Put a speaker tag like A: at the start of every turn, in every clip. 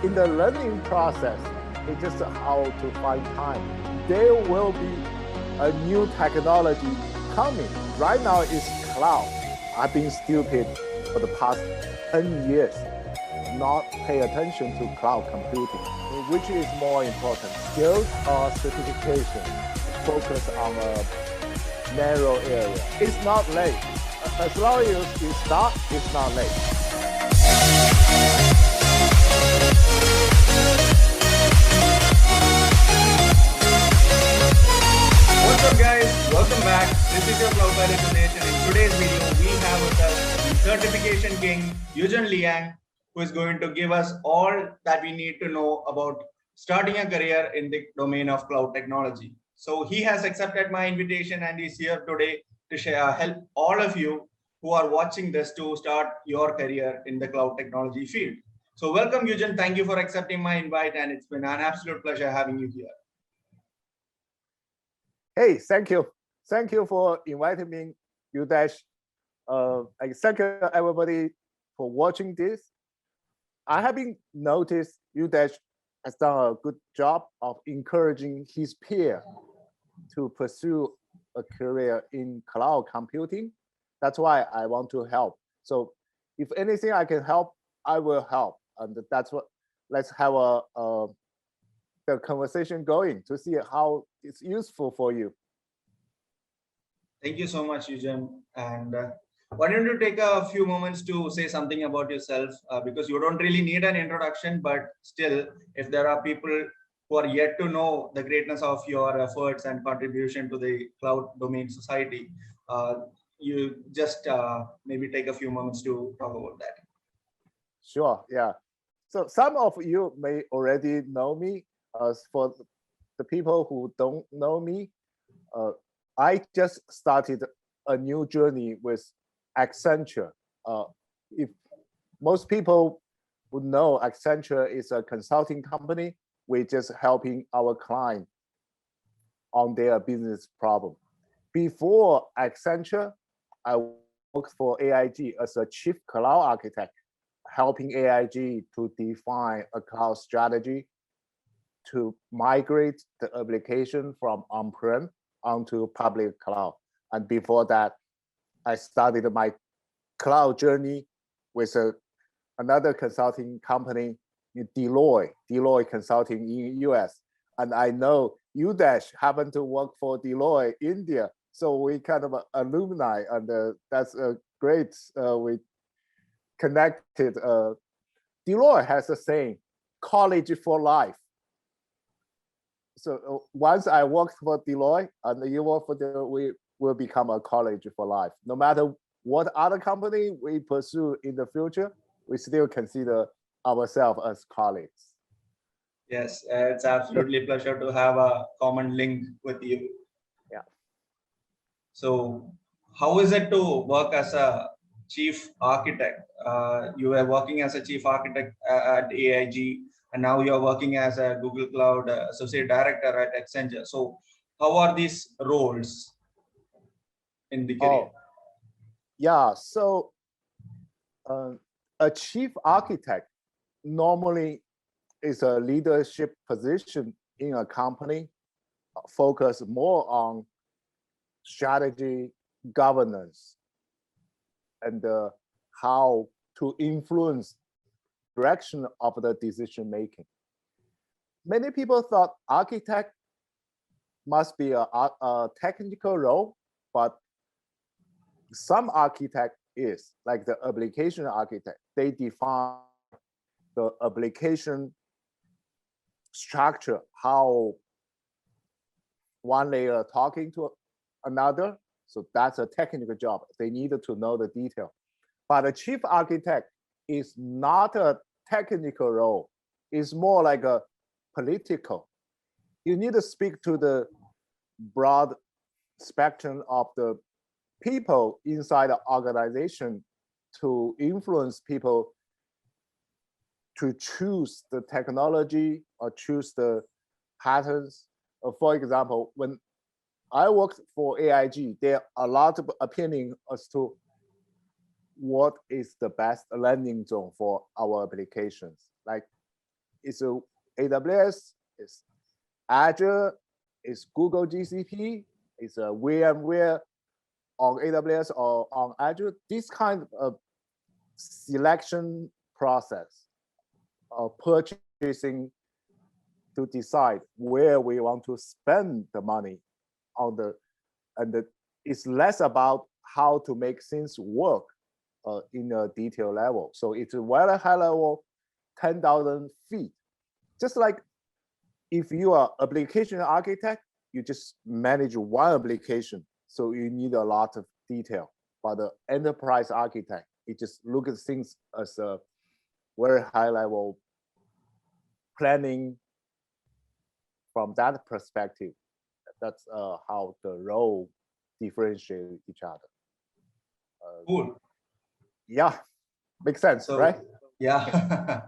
A: in the learning process, it's just how to find time. There will be a new technology coming. Right now it's cloud. I've been stupid for the past 10 years, not pay attention to cloud computing. Which is more important, skills or certification? Focus on a narrow area. It's not late. As long as you start, it's not late.
B: What's up guys, welcome back. This is your Cloud Pilot Nation. In today's video, we have with us the certification king, Yujun Liang, who is going to give us all that we need to know about starting a career in the domain of cloud technology. So he has accepted my invitation and is here today to share, help all of you who are watching this to start your career in the cloud technology field. So welcome Yujun, thank you for accepting my invite and it's been an absolute pleasure having you here.
A: Hey, thank you. Thank you for inviting me, Udash. Thank you everybody for watching this. I have been noticed Udash has done a good job of encouraging his peer to pursue a career in cloud computing. That's why I want to help. So if anything I can help, I will help. And that's what, let's have the conversation going to see how it's useful for you.
B: Thank you so much, Yujun. And why don't you take a few moments to say something about yourself, because you don't really need an introduction, but still, if there are people who are yet to know the greatness of your efforts and contribution to the cloud domain society, you just maybe take a few moments to talk about that.
A: Sure, yeah. So some of you may already know me. For the people who don't know me, I just started a new journey with Accenture. If most people would know, Accenture is a consulting company. We're just helping our client on their business problem. Before Accenture, I worked for AIG as a chief cloud architect, helping AIG to define a cloud strategy to migrate the application from on-prem onto public cloud. And before that, I started my cloud journey with another consulting company, Deloitte Consulting in US. And I know Udash happened to work for Deloitte India. So we kind of alumni, and that's a great, we connected. Deloitte has a saying, college for life. So once I worked for Deloitte and you work for Deloitte, we will become a college for life. No matter what other company we pursue in the future, we still consider ourselves as colleagues.
B: Yes, it's absolutely a pleasure to have a common link with you.
A: Yeah.
B: So how is it to work as a chief architect? You were working as a chief architect at AIG, and now you're working as a Google Cloud Associate Director at Accenture. So how are these roles in the career?
A: Yeah, so a chief architect normally is a leadership position in a company, focus more on strategy, governance, and how to influence direction of the decision making. Many people thought architect must be a technical role, but some architect is like the application architect. They define the application structure, how one layer talking to another. So that's a technical job. They needed to know the detail. But a chief architect is not a technical role. It's more like a political. You need to speak to the broad spectrum of the people inside the organization to influence people to choose the technology or choose the patterns. For example, when I worked for AIG, there are a lot of opinion as to what is the best landing zone for our applications. Like It's a AWS, it's Azure, it's Google GCP, it's a VMware on AWS or on Azure. This kind of selection process of purchasing to decide where we want to spend the money on it's less about how to make things work in a detail level. So it's a very high level, 10,000 feet. Just like if you are application architect, you just manage one application. So you need a lot of detail. But the enterprise architect, it just look at things as a very high level planning from that perspective. That's how the role differentiate each other.
B: Cool.
A: Yeah, makes sense,
B: So,
A: right?
B: Yeah.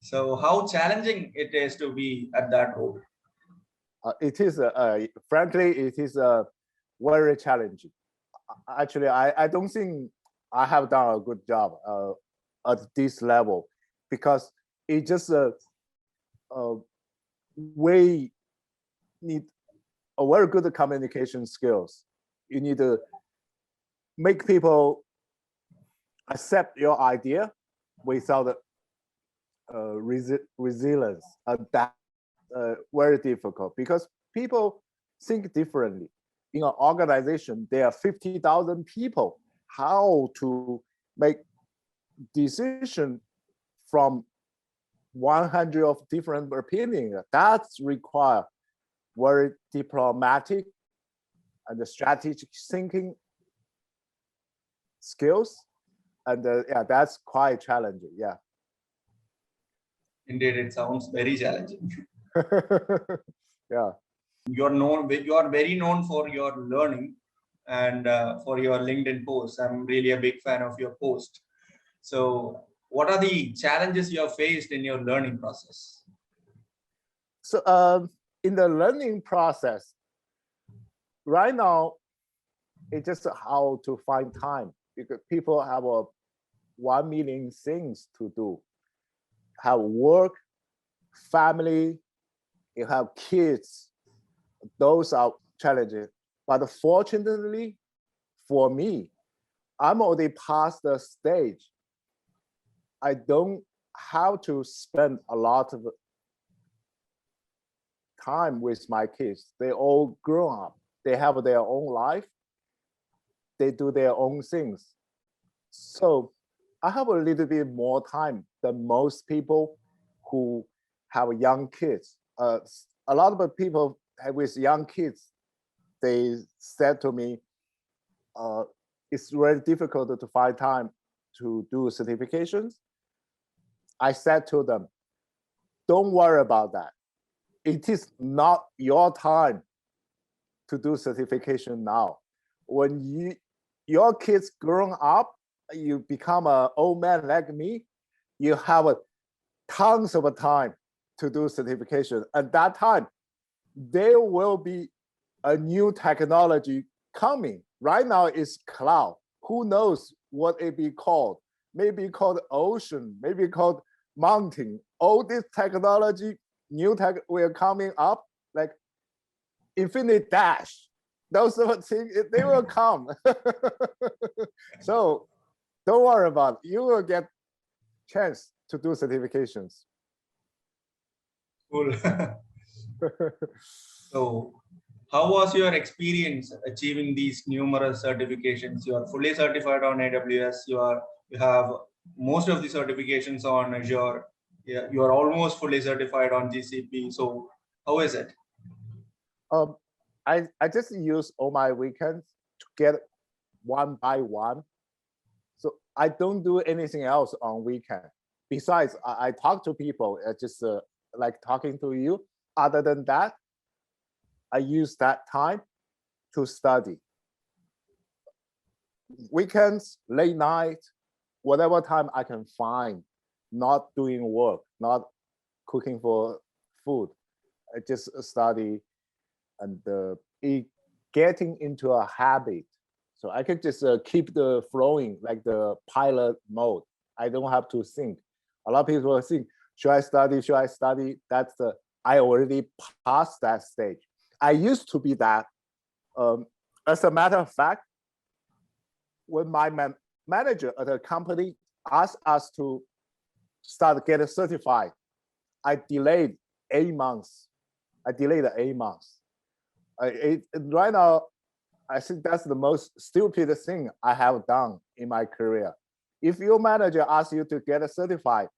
B: So how challenging it is to be at that role?
A: It is, frankly, it is very challenging. Actually, I don't think I have done a good job at this level, because it just we need a very good communication skills. You need to make people accept your idea without resilience. That's very difficult, because people think differently. In an organization, there are 50,000 people. How to make decision from 100 of different opinions? That's require very diplomatic and strategic thinking skills, and yeah, that's quite challenging. Yeah.
B: Indeed, it sounds very challenging.
A: Yeah.
B: You are very known for your learning and for your LinkedIn posts. I'm really a big fan of your post. So what are the challenges you have faced in your learning process?
A: So in the learning process, right now, it's just how to find time, because people have 1 million things to do. Have work, family, you have kids. Those are challenges. But fortunately for me, I'm already past the stage. I don't have to spend a lot of time with my kids. They all grown up. They have their own life. They do their own things. So I have a little bit more time than most people who have young kids. A lot of people with young kids, they said to me, it's very difficult to find time to do certifications. I said to them, don't worry about that. It is not your time to do certification now. When your kids grown up, you become an old man like me, you have tons of time to do certification. At that time, there will be a new technology coming. Right now it's cloud. Who knows what it be called? Maybe called ocean, maybe called mountain. All this technology, new tech will coming up, like infinite dash. Those sort of things, they will come. So don't worry about it. You will get chance to do certifications.
B: Cool. So how was your experience achieving these numerous certifications? You are fully certified on AWS. You have most of the certifications on Azure. Yeah, you are almost fully certified on GCP. So how is it?
A: I just use all my weekends to get one by one. So I don't do anything else on weekend. Besides, I talk to people, just like talking to you. Other than that, I use that time to study. Weekends, late night, whatever time I can find, not doing work, not cooking for food. I just study, and getting into a habit. So I can just keep the flowing like the pilot mode. I don't have to think. A lot of people think, should I study? Should I study? I already passed that stage. I used to be that. As a matter of fact, when my manager at a company asked us to start getting certified, I delayed 8 months. Right now, I think that's the most stupid thing I have done in my career. If your manager asks you to get certified,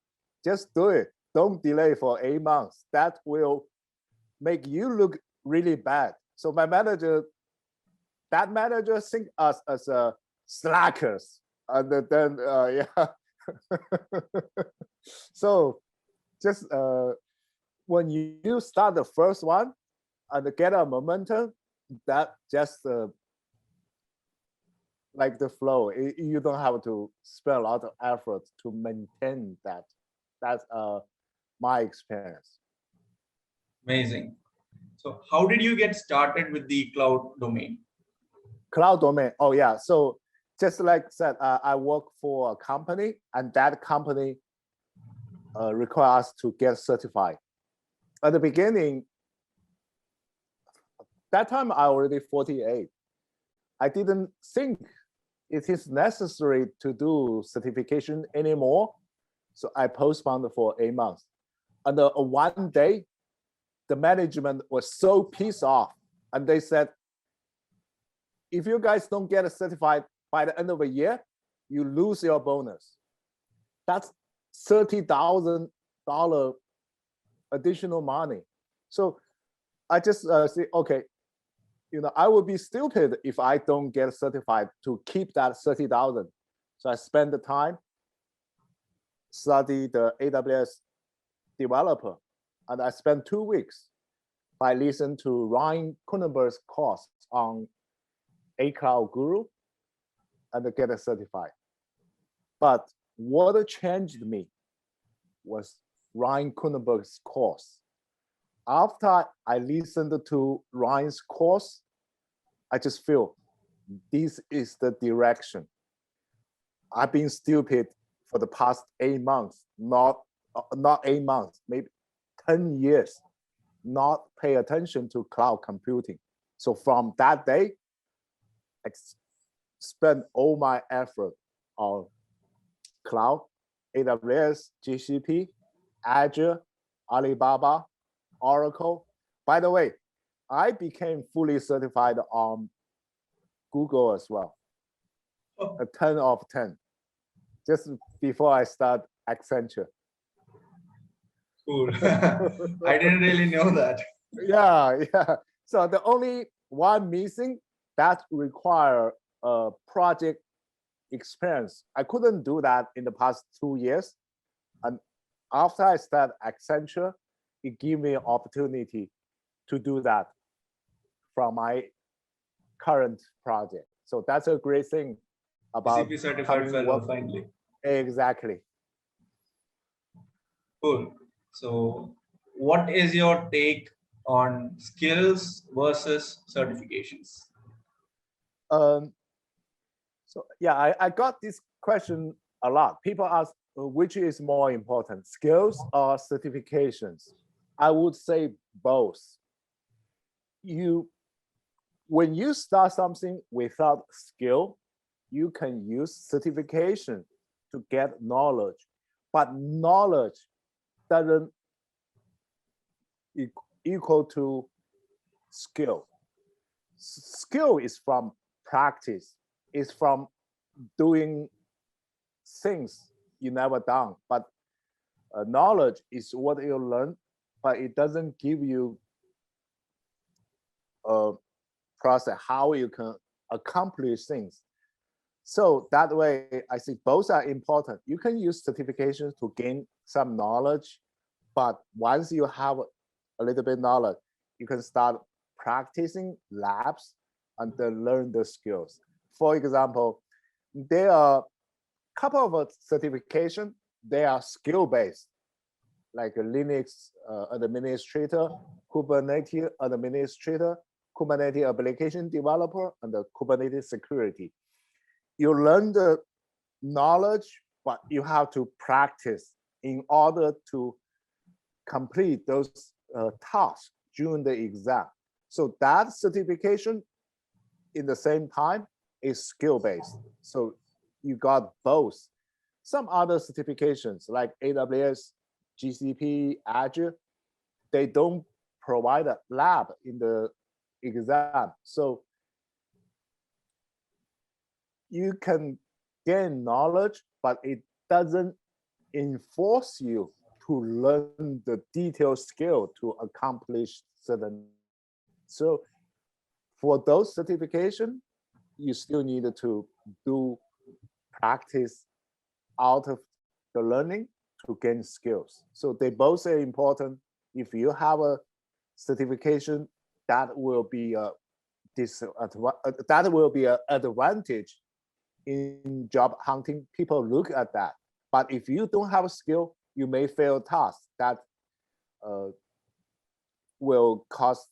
A: just do it. Don't delay for 8 months. That will make you look really bad. So that manager think us as slackers, and then yeah. So just when you start the first one and get a momentum, that just like the flow. You don't have to spend a lot of effort to maintain that. That's my experience.
B: Amazing. So how did you get started with the cloud domain?
A: Cloud domain. Oh yeah. So just like I said, I work for a company, and that company requires us to get certified. At the beginning, that time I already 48. I didn't think it is necessary to do certification anymore. So I postponed for 8 months. And one day, the management was so pissed off, and they said, if you guys don't get certified by the end of the year, you lose your bonus. That's $30,000 additional money. So I just say, okay, I would be stupid if I don't get certified to keep that 30,000. So I spend the time, study the AWS developer, and I spent 2 weeks by listening to Ryan Kunnenberg's course on A Cloud Guru and get certified. But what changed me was Ryan Kunnenberg's course. After I listened to Ryan's course, I just feel this is the direction. I've been stupid for the past 8 months, not 8 months, maybe 10 years, not pay attention to cloud computing. So from that day, I spent all my effort on cloud, AWS, GCP, Azure, Alibaba, Oracle. By the way, I became fully certified on Google as well. A 10 of 10, just before I start Accenture.
B: Cool. I didn't really know that.
A: Yeah. So the only one missing that require a project experience. I couldn't do that in the past 2 years. And after I start Accenture, it gave me an opportunity to do that from my current project. So that's a great thing about
B: CP certified fellow finally.
A: Exactly.
B: Cool. So what is your take on skills versus certifications?
A: So yeah, I got this question a lot. People ask, which is more important, skills or certifications? I would say both. When you start something without skill, you can use certification to get knowledge, but knowledge doesn't equal to skill. Skill is from practice. It's from doing things you never done. But knowledge is what you learn, but it doesn't give you a process how you can accomplish things. So that way, I think both are important. You can use certifications to gain some knowledge, but once you have a little bit knowledge, you can start practicing labs and then learn the skills. For example, there are a couple of certification. They are skill-based, like a Linux administrator, Kubernetes administrator, Kubernetes application developer, and the Kubernetes security. You learn the knowledge, but you have to practice in order to complete those tasks during the exam. So that certification in the same time is skill-based. So you got both. Some other certifications like AWS, GCP, Azure, they don't provide a lab in the exam. So you can gain knowledge, but it doesn't enforce you to learn the detailed skill to accomplish certain. So for those certification, you still need to do practice out of the learning to gain skills. So they both are important. If you have a certification, that will be an advantage in job hunting. People look at that. But if you don't have a skill, you may fail tasks that will cause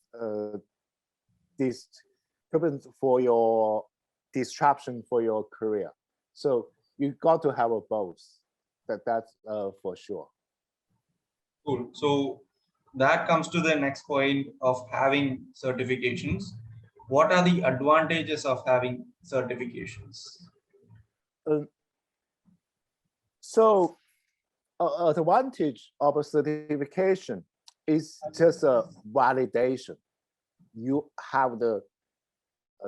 A: disturbance for your disruption for your career. So you got to have a both. That's for sure.
B: Cool. So that comes to the next point of having certifications. What are the advantages of having certifications?
A: So advantage of a certification is just a validation. You have the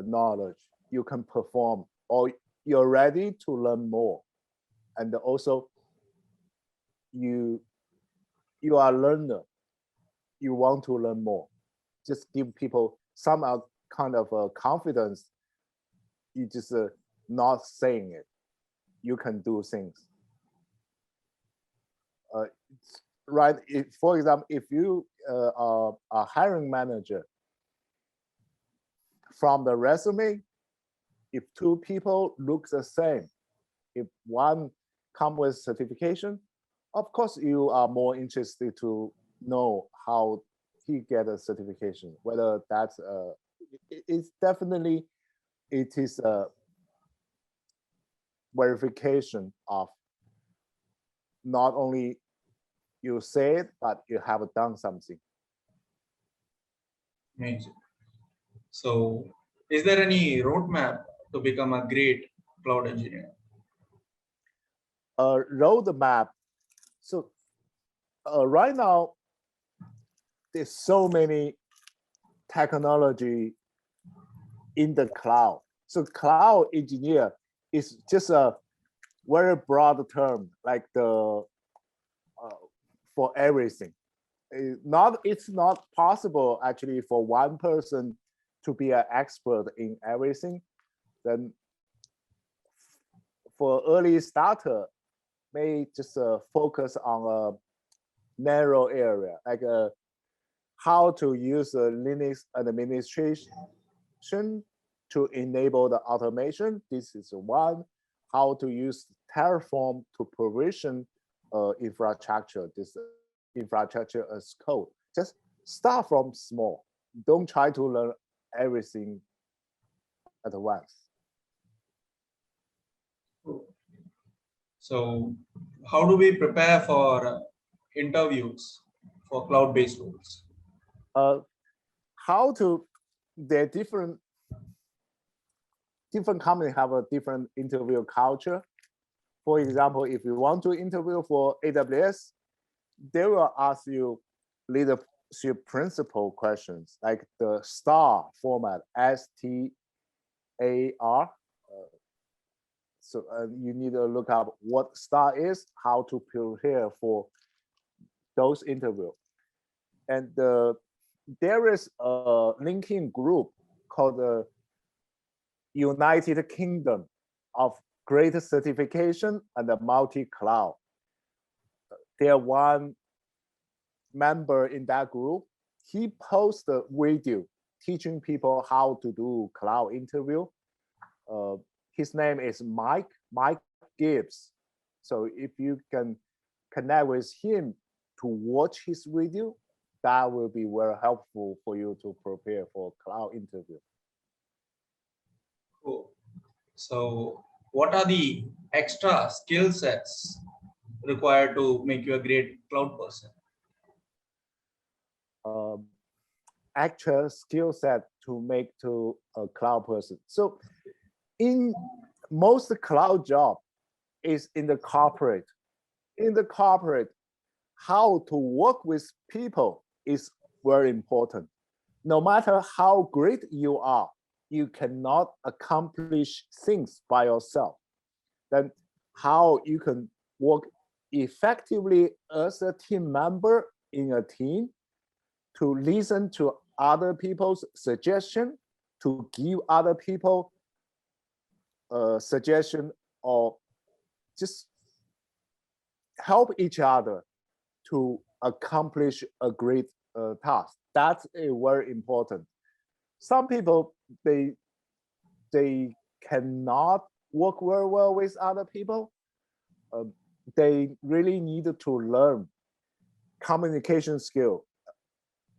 A: knowledge, you can perform, or you're ready to learn more. And also you are a learner, you want to learn more. Just give people some kind of confidence. You just not saying it. You can do things. Right. For example, if you are a hiring manager, from the resume, if two people look the same, if one comes with certification, of course you are more interested to know how he get a certification, whether that's it's definitely, it is a verification of not only you say it, but you have done something.
B: Amazing. So is there any roadmap to become a great cloud engineer?
A: A roadmap. So right now, there's so many technology in the cloud. So cloud engineer is just a very broad term, like the for everything. It's not possible actually for one person to be an expert in everything. Then for early starter, may just focus on a narrow area, like how to use Linux administration to enable the automation. This is one. How to use Terraform to provision infrastructure, this infrastructure as code. Just start from small. Don't try to learn everything at once.
B: So how do we prepare for interviews for cloud-based roles?
A: They're different companies have a different interview culture. For example, if you want to interview for AWS, they will ask you leadership principle questions like the STAR format, STAR. So you need to look up what STAR is, how to prepare for those interviews. And there is a LinkedIn group called the United Kingdom of Great Certification and the Multi-Cloud. There one member in that group, he posts a video teaching people how to do cloud interview. His name is Mike Gibbs. So if you can connect with him to watch his video, that will be very helpful for you to prepare for cloud interview.
B: Cool. So what are the extra skill sets required to make you a great cloud person?
A: Actual skill set to make to a cloud person. So in most cloud job is in the corporate. In the corporate, how to work with people is very important. No matter how great you are, you cannot accomplish things by yourself. Then how you can work effectively as a team member in a team, to listen to other people's suggestion, to give other people a suggestion, or just help each other to accomplish a great task. That's very important. Some people, they cannot work very well with other people. They really need to learn communication skill.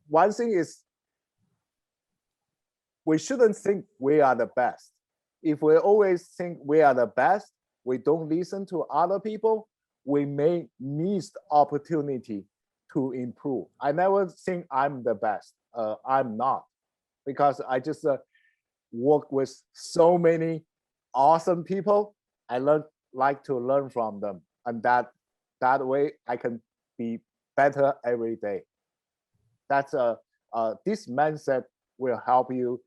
A: One thing is, we shouldn't think we are the best. If we always think we are the best, we don't listen to other people, we may miss the opportunity to improve. I never think I'm the best. I'm not, because I just work with so many awesome people. I like to learn from them, and that way I can be better every day. That's this mindset will help you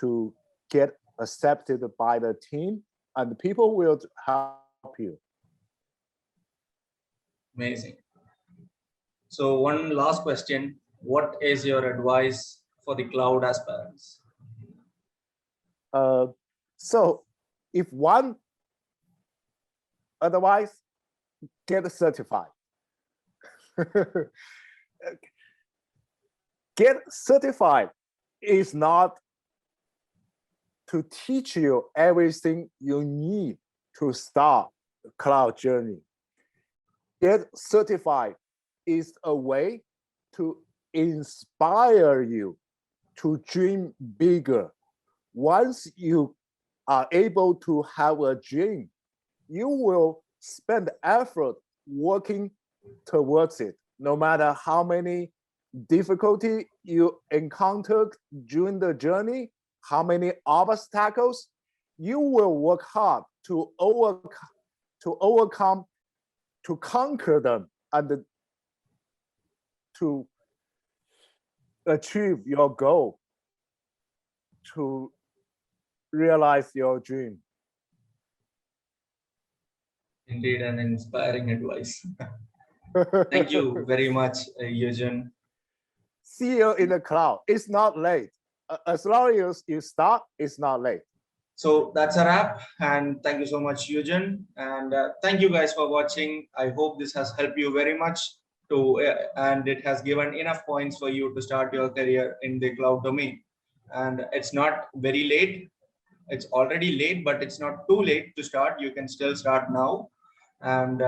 A: to get accepted by the team, and people will help you.
B: Amazing. So one last question: what is your advice for the cloud aspirants?
A: So if one advice, get certified. Get certified is not to teach you everything you need to start the cloud journey. Get certified is a way to inspire you to dream bigger. Once you are able to have a dream, you will spend effort working towards it. No matter how many difficulty you encountered during the journey, how many obstacles, you will work hard to overcome, to conquer them, and to achieve your goal, to realize your dream.
B: Indeed, an inspiring advice. Thank you very much, Yujun.
A: See you in the cloud. It's not late. As long as you start, it's not late.
B: So that's a wrap, and thank you so much, Yujun, and thank you guys for watching. I hope this has helped you very much and it has given enough points for you to start your career in the cloud domain. And it's not very late. It's already late, but it's not too late to start. You can still start now, and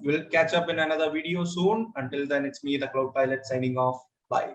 B: we'll catch up in another video soon. Until then, it's me, the Cloud Pilot, signing off. Bye.